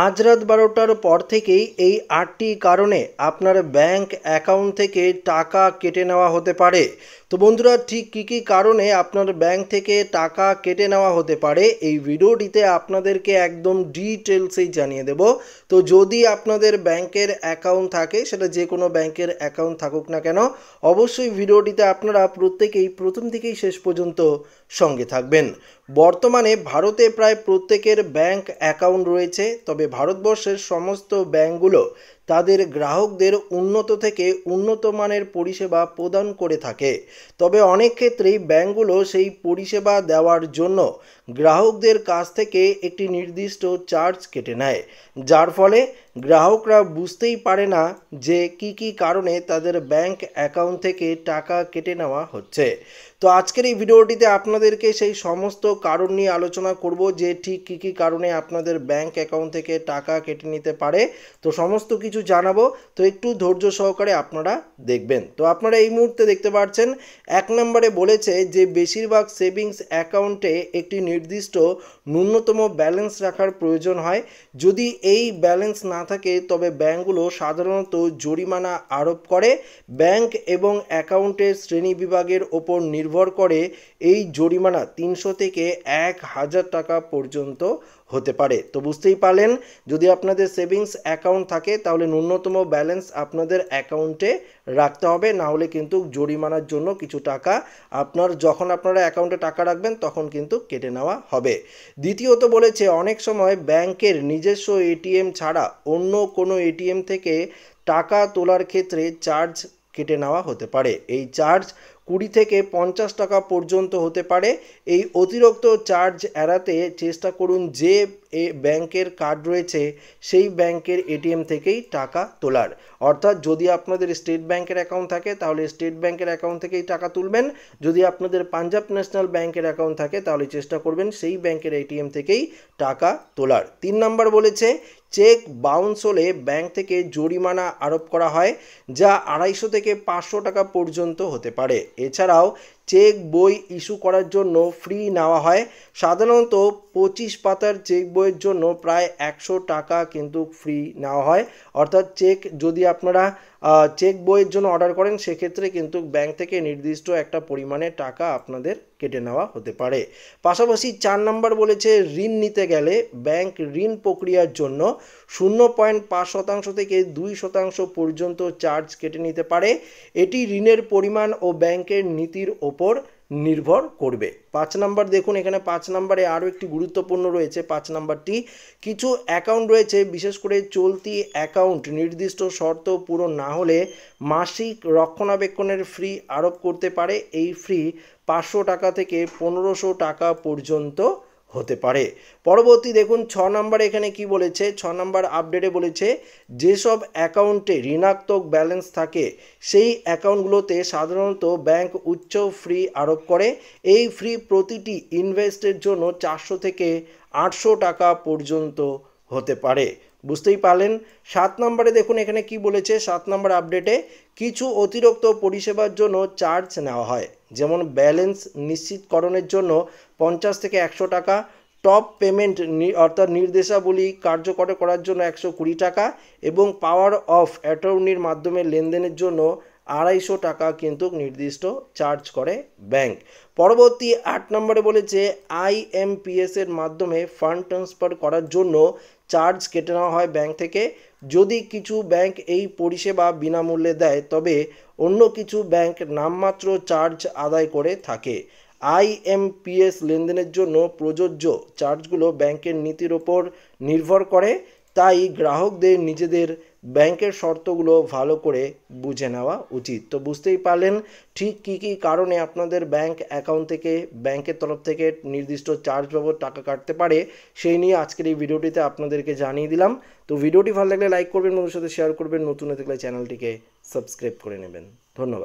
আজ রাত 12টার পর থেকেই এই 8টি কারণে আপনার ব্যাংক অ্যাকাউন্ট থেকে টাকা কেটে নেওয়া হতে পারে। তো বন্ধুরা, ঠিক কী কী কারণে আপনার ব্যাংক থেকে টাকা কেটে নেওয়া হতে পারে এই ভিডিওটিতে আপনাদেরকে একদম ডিটেলসেই জানিয়ে দেব। তো যদি আপনাদের ব্যাংকের অ্যাকাউন্ট থাকে, সেটা যে কোনো ব্যাংকের অ্যাকাউন্ট থাকুক না কেন, অবশ্যই ভিডিওটিতে আপনারা প্রত্যেকেই প্রথম থেকেই শেষ পর্যন্ত সঙ্গে থাকবেন। বর্তমানে ভারতে প্রায় প্রত্যেকের ব্যাংক অ্যাকাউন্ট রয়েছে, তবে ভারতবর্ষের সমস্ত ব্যাংকগুলো তাদের গ্রাহকদের উন্নত থেকে উন্নত মানের পরিষেবা প্রদান করে থাকে। তবে অনেক ক্ষেত্রেই ব্যাংকগুলো সেই পরিষেবা দেওয়ার জন্য গ্রাহকদের কাছ থেকে একটি নির্দিষ্ট চার্জ কেটে নেয়, যার ফলে গ্রাহকরা বুঝতেই পারে না যে কি কি কারণে তাদের ব্যাংক অ্যাকাউন্ট থেকে টাকা কেটে নেওয়া হচ্ছে। তো আজকের এই ভিডিওটিতে আপনাদেরকে সেই সমস্ত কারণ নিয়ে আলোচনা করব যে ঠিক কী কী কারণে আপনাদের ব্যাংক অ্যাকাউন্ট থেকে টাকা কেটে নিতে পারে। তো সমস্ত কিছু জানাবো, তো একটু ধৈর্য সহকারে আপনারা দেখবেন। তো আপনারা এই মুহূর্তে দেখতে পাচ্ছেন 1 নম্বরে বলেছে যে বেশিরভাগ সেভিংস অ্যাকাউন্টে একটি নির্দিষ্ট ন্যূনতম ব্যালেন্স রাখার প্রয়োজন হয়। যদি এই ব্যালেন্স না থাকে তবে ব্যাংকগুলো সাধারণত জরিমানা আরোপ করে। ব্যাংক এবং অ্যাকাউন্টের শ্রেণী বিভাগের ওপর নির্ভর করে এই জরিমানা 300 থেকে 1000 টাকা পর্যন্ত হতে পারে। তো বুঝতেই পারলেন, যদি আপনাদের সেভিংস অ্যাকাউন্ট থাকে তাহলে ন্যূনতম ব্যালেন্স আপনাদের অ্যাকাউন্টে রাখতে হবে, না হলে কিন্তু জরিমানার জন্য কিছু টাকা যখন আপনারা অ্যাকাউন্টে টাকা রাখবেন তখন কিন্তু কেটে নেওয়া হবে। দ্বিতীয়ত বলেছে অনেক সময় ব্যাংকের নিজস্ব এটিএম ছাড়া অন্য কোনো এটিএম থেকে টাকা তোলার ক্ষেত্রে চার্জ কেটে নেওয়া হতে পারে। এই চার্জ 20 থেকে 50 টাকা পর্যন্ত হতে পারে। এই অতিরিক্ত চার্জ এড়াতে চেষ্টা করুন যে ব্যাংকের কার্ড রয়েছে সেই ব্যাংকের এটিএম থেকেই টাকা তোলার। অর্থাৎ যদি আপনাদের স্টেট ব্যাংকের অ্যাকাউন্ট থাকে তাহলে স্টেট ব্যাংকের অ্যাকাউন্ট থেকেই টাকা তুলবেন। যদি আপনাদের পাঞ্জাব ন্যাশনাল ব্যাংকের অ্যাকাউন্ট থাকে তাহলে চেষ্টা করবেন সেই ব্যাংকের এটিএম থেকেই টাকা তোলার। 3 নম্বর বলেছে চেক বাউন্স হলে ব্যাংক থেকে জরিমানা আরোপ করা হয়, যা 250 থেকে 500 টাকা পর্যন্ত হতে পারে। এছাড়াও চেক বই ইস্যু করার জন্য ফি নেওয়া হয়। সাধারণত 25 পাতার চেক বইয়ের জন্য প্রায় 100 টাকা কিন্তু ফি নেওয়া হয়। অর্থাৎ যদি আপনারা চেক বইয়ের জন্য অর্ডার করেন সেক্ষেত্রে কিন্তু ব্যাংক থেকে নির্দিষ্ট একটা পরিমাণে টাকা আপনাদের কেটে নেওয়া হতে পারে। পাশাপাশি 4 নম্বর বলেছে ঋণ নিতে গেলে ব্যাংক ঋণ প্রক্রিয়ার জন্য 0.5% থেকে 2% পর্যন্ত চার্জ কেটে নিতে পারে। এটি ঋণের পরিমাণ ও ব্যাংকের নীতির ওপর নির্ভর করবে। 5 নম্বর দেখুন, এখানে 5 নম্বরে আরও একটি গুরুত্বপূর্ণ রয়েছে। 5 নম্বরটি, কিছু অ্যাকাউন্ট রয়েছে বিশেষ করে চলতি অ্যাকাউন্ট নির্দিষ্ট শর্ত পূরণ না হলে মাসিক রক্ষণাবেক্ষণের ফি আরোপ করতে পারে। এই ফি 500 টাকা থেকে 1500 টাকা পর্যন্ত হতে পারে। পরবর্তী দেখুন 6 নম্বরে এখানে কি বলেছে। 6 নম্বর আপডেটে বলেছে যেসব অ্যাকাউন্টে ঋণাত্মক ব্যালেন্স থাকে সেই অ্যাকাউন্টগুলোতে সাধারণত ব্যাংক উচ্চ ফি আরোপ করে। এই ফি প্রতিটি ইনভেস্টের জন্য 400 থেকে 800 টাকা পর্যন্ত হতে পারে। বুঝতেই পারলেন। 7 নম্বরে দেখুন এখানে কি বলেছে। 7 নম্বর আপডেটে কিছু অতিরিক্ত পরিষেবার জন্য চার্জ নেওয়া হয়, যেমন ব্যালেন্স নিশ্চিতকরণের জন্য 50 থেকে 100 টাকা, টপ পেমেন্ট অর্থাৎ নির্দেশাবলী কার্যকর করার জন্য 120 টাকা এবং পাওয়ার অফ অ্যাটর্নির মাধ্যমে লেনদেনের জন্য 250 টাকা কিন্তু নির্দিষ্ট চার্জ করে ব্যাংক। পরবর্তী 8 নম্বরে বলেছে IMPS এর মাধ্যমে ফান্ড ট্রান্সফার করার জন্য চার্জ কেটে নেওয়া হয় ব্যাংক থেকে। যদি কিছু ব্যাংক এই পরিষেবা বিনামূল্যে দেয় তবে অন্য কিছু ব্যাংক নামমাত্র চার্জ আদায় করে থাকে। IMPS লেনদেনের জন্য প্রযোজ্য চার্জগুলো ব্যাংকের নীতির ওপর নির্ভর করে, তাই গ্রাহকদের নিজেদের ব্যাংকের শর্তগুলো ভালো করে বুঝে নেওয়া উচিত। তো বুঝতেই পারলেন ঠিক কী কী কারণে আপনাদের ব্যাংক অ্যাকাউন্ট থেকে ব্যাংকের তরফ থেকে নির্দিষ্ট চার্জ বাবদ টাকা কাটতে পারে, সেই নিয়ে আজকের এই ভিডিওটিতে আপনাদেরকে জানিয়ে দিলাম। তো ভিডিওটি ভালো লাগলে লাইক করবেন, বন্ধুদের সাথে শেয়ার করবেন, নতুন হয়ে থাকলে চ্যানেলটিকে সাবস্ক্রাইব করে নেবেন। ধন্যবাদ।